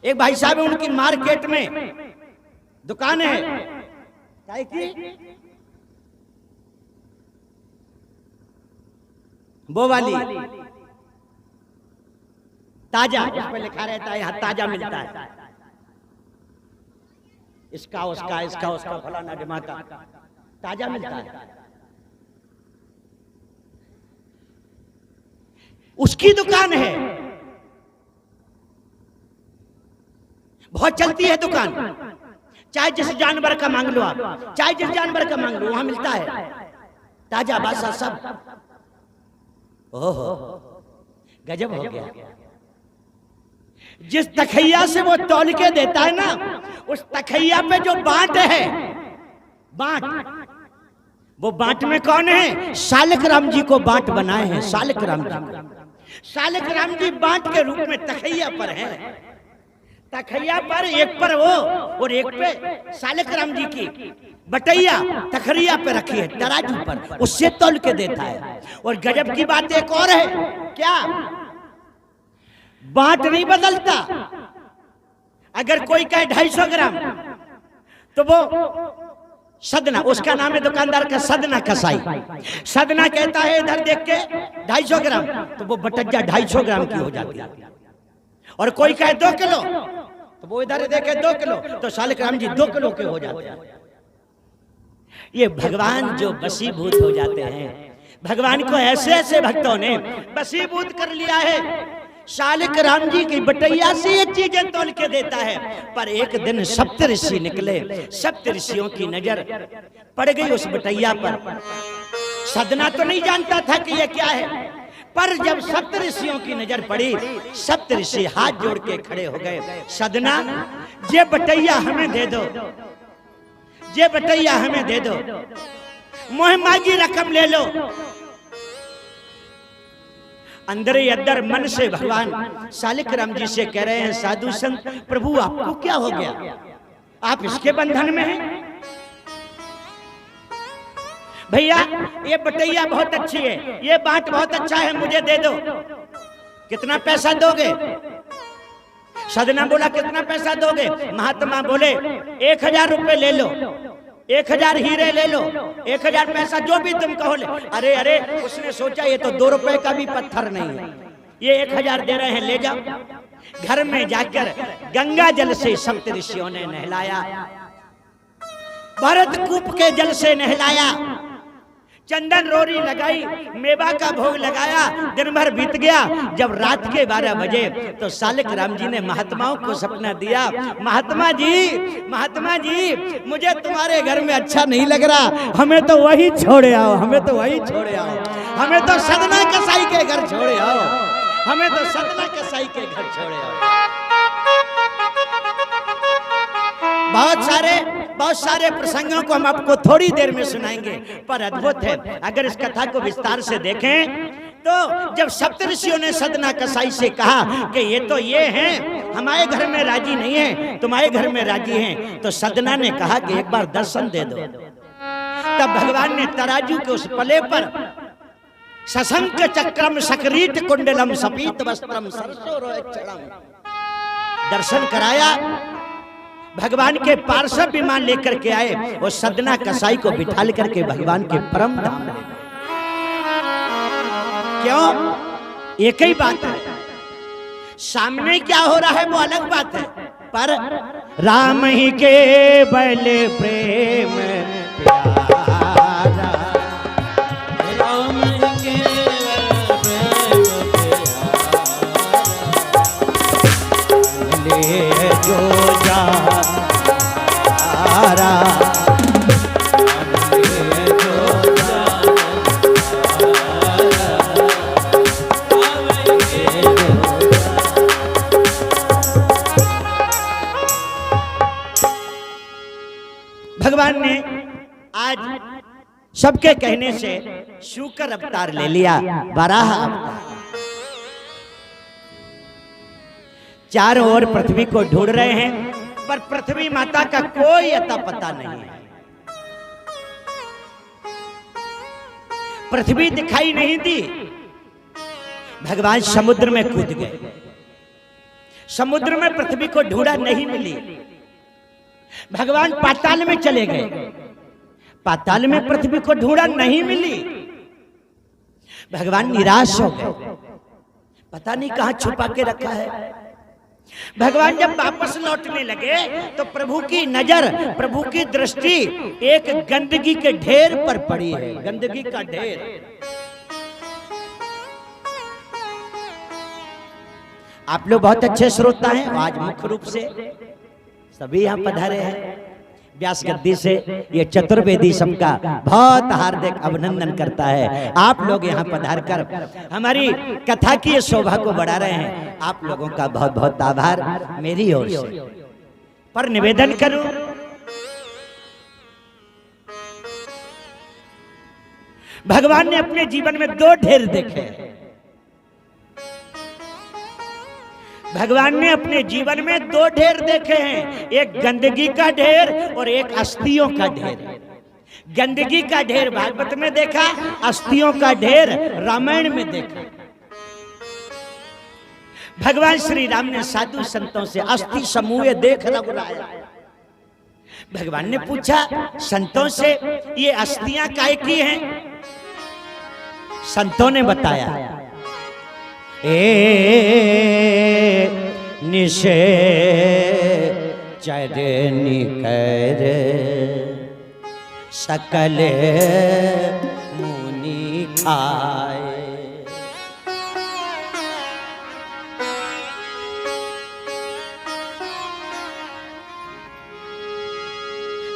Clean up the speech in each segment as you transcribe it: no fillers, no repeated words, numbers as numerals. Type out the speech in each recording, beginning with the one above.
एक भाई साहब है, उनकी मार्केट में दुकान है चाय की, वो वाली ताजा, उस पर लिखा रहता है यहाँ ताजा मिलता है, इसका उसका इसका उसका फलाना ढिमाका ताजा मिलता है। उसकी दुकान है, बहुत चलती है दुकान, चाहे जिस जानवर का मांग लो आप, चाहे जिस जानवर का मांग लो वहां मिलता है ताजा बासा सब। ओहो गजब हो गया। जिस तखैया से वो तौल के देता है ना, उस तखैया पे जो बांट है, बांट, वो बांट में कौन है? सालिक राम जी को बांट बनाए हैं, सालिक राम जी। सालिक राम जी बांट के रूप में तखैया पर है, तखैया पर एक पर वो और एक पे सालिक राम जी की बटैया तखरिया पे रखी है, तराजू पर, उससे तौल के देता है। और गजब की बात एक और है, क्या? बांट नहीं बदलता। अगर कोई कहे 250 ग्राम तो वो सदना, उसका नाम है दुकानदार का सदना कसाई, सदना कहता है इधर देख के 250 ग्राम, तो वो बटज्जा 250 ग्राम की हो जाती है। और कोई कहे 2 किलो तो वो इधर देखे 2 किलो, तो सालिक राम जी 2 किलो के हो जाते हैं। ये भगवान जो वशीभूत हो जाते हैं, भगवान को ऐसे ऐसे भक्तों ने वशीभूत कर लिया है। सालिक राम जी की बटैया से ये चीजें तोल के देता है। पर एक दिन सप्तऋषि निकले, सप्तऋषियों की नजर पड़ गई उस बटैया पर। सदना तो नहीं जानता था कि ये क्या है, पर जब सप्तऋषियों की नजर पड़ी, सप्तऋषि हाथ जोड़ के खड़े हो गए। सदना, ये बटैया हमें दे दो, ये बटैया हमें दे दो, मोह मांगी रकम ले लो। अंदर ही अंदर मन से भगवान सालिक राम जी से कह रहे हैं, साधु संत प्रभु आपको क्या हो गया, आप इसके बंधन में हैं? भैया ये बटैया बहुत अच्छी है, ये बाट बहुत अच्छा है, मुझे दे दो। कितना पैसा दोगे? सदना बोला कितना पैसा दोगे? महात्मा बोले 1000 रुपए ले लो, 1000 हीरे ले लो, 1000 पैसा जो भी तुम कहो ले। अरे अरे, उसने सोचा ये तो 2 रुपए का भी पत्थर नहीं है, ये 1000 दे रहे हैं, ले जाओ। घर में जाकर गंगा जल से सप्तऋषियों ने नहलाया, भरत कूप के जल से नहलाया, चंदन रोरी लगाई, मेवा का भोग लगाया। दिन भर बीत गया। जब रात के 12 बजे तो सालिक राम जी ने महात्माओं को सपना दिया, महात्मा जी मुझे तुम्हारे घर में अच्छा नहीं लग रहा, हमें तो वही छोड़े आओ, हमें तो वही छोड़े आओ, हमें तो सदना कसाई के घर छोड़े आओ, हमें तो सदना कसाई के घर छोड़े आओ। बहुत सारे प्रसंगों को हम आपको थोड़ी देर में सुनाएंगे, पर अद्भुत है। अगर इस कथा को विस्तार से देखें तो जब सप्तऋषियों ने सदना कसाई से कहा कि ये हैं, हमारे घर में राजी नहीं है, तुम्हारे घर में राजी हैं, तो सदना ने कहा कि एक बार दर्शन दे दो। तब भगवान ने तराजू के उस पले पर सशंक चक्रम सकरीट कुंडलम सपीत वस्त्रम सरसोरोचणम दर्शन कराया। भगवान के पार्षद विमान लेकर के आए और सदना कसाई को बिठाल करके भगवान के परम धाम ले गए। क्यों? एक ही बात है, सामने क्या हो रहा है वो अलग बात है, पर राम ही के बल प्रेम प्यारा, राम ही के बल प्रेम प्यारा, जो जा भगवान ने आज सबके कहने से शूकर अवतार ले लिया, वराह अवतार। चारों ओर पृथ्वी को ढूंढ रहे हैं, पर पृथ्वी माता का कोई अता पता नहीं है। पृथ्वी दिखाई नहीं दी। भगवान समुद्र में कूद गए। समुद्र में पृथ्वी को ढूंढा, नहीं मिली। भगवान पाताल में चले गए, पाताल में पृथ्वी को ढूंढा, नहीं मिली। भगवान निराश हो गए, पता नहीं कहां छुपा के रखा है। भगवान जब वापस लौटने लगे तो प्रभु की नजर, प्रभु की दृष्टि एक गंदगी के ढेर पर पड़ी है। गंदगी का ढेर। आप लोग बहुत अच्छे श्रोता हैं, आज मुख्य रूप से सभी यहाँ पधारे हैं। व्यास गद्दी से ये चतुर्वेदी सबका बहुत हार्दिक अभिनंदन करता है। आप लोग यहाँ पधार कर हमारी कथा की शोभा को बढ़ा रहे हैं। आप लोगों का बहुत बहुत आभार मेरी ओर से। पर निवेदन करूं, भगवान ने अपने जीवन में दो ढेर देखे। भगवान ने अपने जीवन में दो ढेर देखे हैं, एक गंदगी का ढेर और एक अस्थियों का ढेर। गंदगी का ढेर भागवत में देखा, अस्थियों का ढेर रामायण में देखा। भगवान श्री राम ने साधु संतों से अस्थि समूह देख रघुराया। भगवान ने पूछा संतों से, ये अस्थियां काय की हैं? संतों ने बताया, निशे चरनी कर सकल मुनि खाए।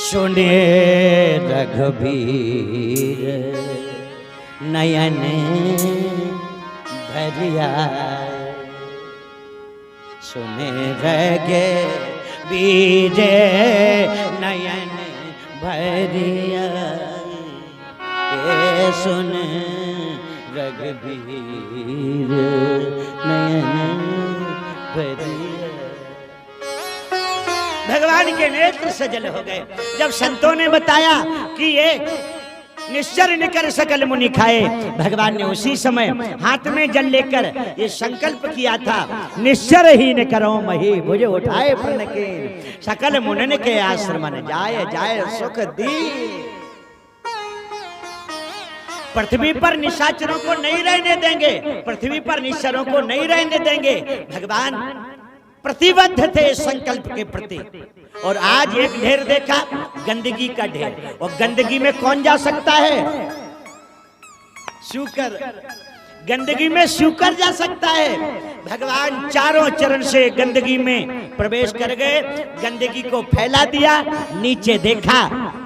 सुने रघुबीर नयन भरिया, सुने रगे बीरे नयन भरिया, ये सुन रघुबीर नयन भरिया। भगवान के नेत्र सजल हो गए जब संतों ने बताया कि ये निश्चर निकर सकल मुनि खाए। भगवान ने उसी समय हाथ में जल लेकर ये संकल्प किया था, निश्चर ही न करो मही मुझे उठाए प्रण के, सकल मुनन के आश्रमन जाए जाए सुख दी। पृथ्वी पर निशाचरों को नहीं रहने देंगे, पृथ्वी पर निश्चरों को नहीं रहने देंगे। भगवान प्रतिबद्ध थे संकल्प के प्रति। और आज एक ढेर देखा, गंदगी का ढेर। और गंदगी में कौन जा सकता है? शूकर। गंदगी में शूकर जा सकता है। भगवान चारों चरण से गंदगी में प्रवेश कर गए, गंदगी को फैला दिया। नीचे देखा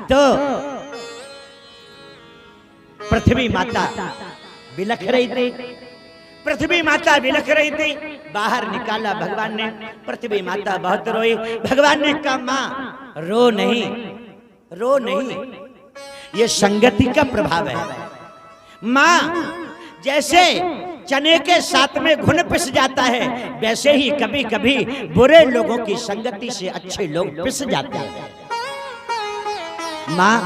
तो पृथ्वी माता बिलख रही थी, पृथ्वी माता बिलख रही थी। बाहर निकाला भगवान ने, पृथ्वी माता बहुत रोई। भगवान ने कहा मां रो नहीं, रो नहीं, ये संगति का प्रभाव है। मां जैसे चने के साथ में घुन पिस जाता है, वैसे ही कभी कभी बुरे लोगों की संगति से अच्छे लोग पिस जाते हैं। मां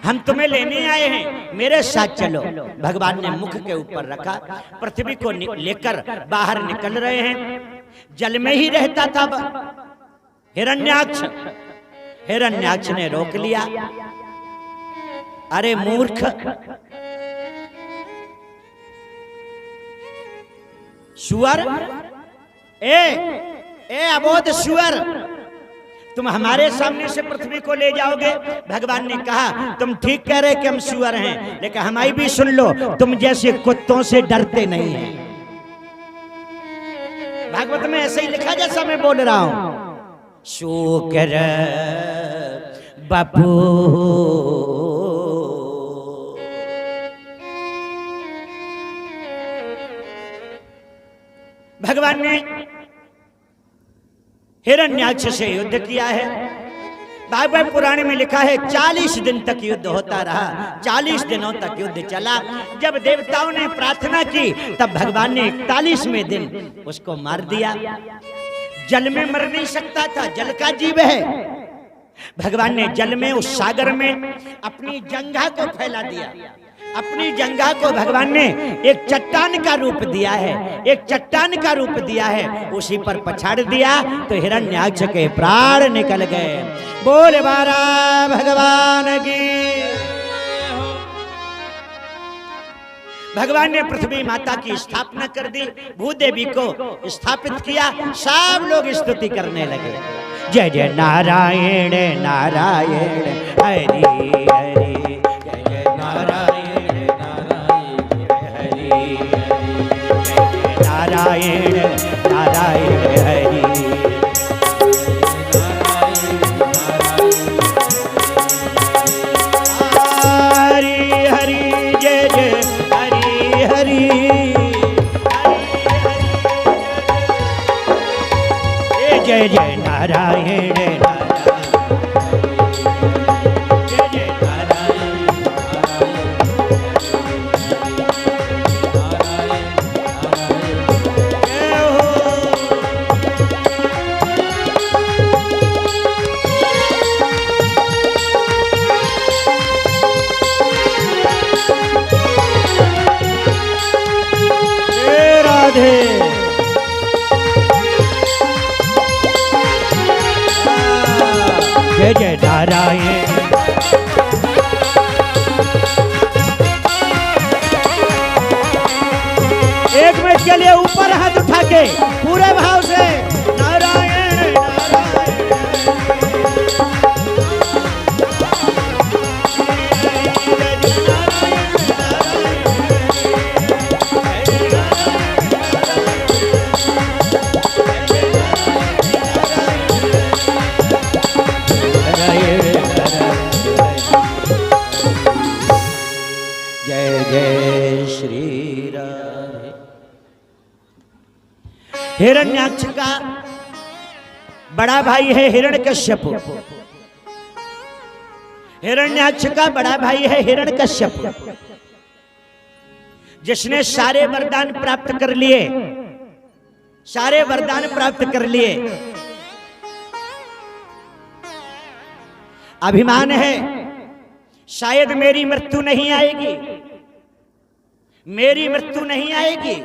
हम तुम्हें लेने आए हैं, मेरे साथ चलो। भगवान ने मुख के ऊपर रखा, पृथ्वी को लेकर बाहर निकल रहे हैं। जल में ही रहता था हिरण्याक्ष। हिरण्याक्ष ने रोक लिया, अरे मूर्ख, सुअर, ए अबोध सुअर, तुम हमारे सामने से पृथ्वी को ले जाओगे। भगवान ने कहा तुम ठीक कह रहे कि हम सुअर हैं, लेकिन हमारी भी सुन लो, तुम जैसे कुत्तों से डरते नहीं हैं। भागवत में ऐसे ही लिखा जैसा मैं बोल रहा हूं। शुक्र बापू भगवान ने हिरण्याक्ष से युद्ध किया है। भागवत पुराण में लिखा है 40 दिन तक युद्ध होता रहा। 40 दिनों तक युद्ध चला। जब देवताओं ने प्रार्थना की तब भगवान ने 41वें दिन उसको मार दिया। जल में मर नहीं सकता था, जल का जीव है। भगवान ने जल में, उस सागर में अपनी जंघा को फैला दिया। अपनी जंघा को भगवान ने एक चट्टान का रूप दिया है, एक चट्टान का रूप दिया है, उसी पर पछाड़ दिया तो हिरण्याक्ष के प्राण निकल गए। बोल बारा भगवान की। भगवान ने पृथ्वी माता की स्थापना कर दी, भूदेवी को स्थापित किया, सब लोग स्तुति करने लगे। जय जय नारायण नारायण हरि हरि, जय जय नारायण नारायण हरि हरि, जय जय नारायण नारायण हरि। हरि हरि जय जय हरि हरि, जय जय नारायण नारायण, जय जय नारायण जय हो। जय राधे। जय जय नारायण। एक मिनट के लिए ऊपर हाथ उठा के पूरे भाव से नारायण नारायण। जय जय श्री राधे। हिरण्याक्ष का बड़ा भाई है हिरण्यकश्यप। हिरण्याक्ष का बड़ा भाई है हिरण्यकश्यप, जिसने सारे वरदान प्राप्त कर लिए, सारे वरदान प्राप्त कर लिए। अभिमान है शायद मेरी मृत्यु नहीं आएगी, मेरी मृत्यु नहीं आएगी,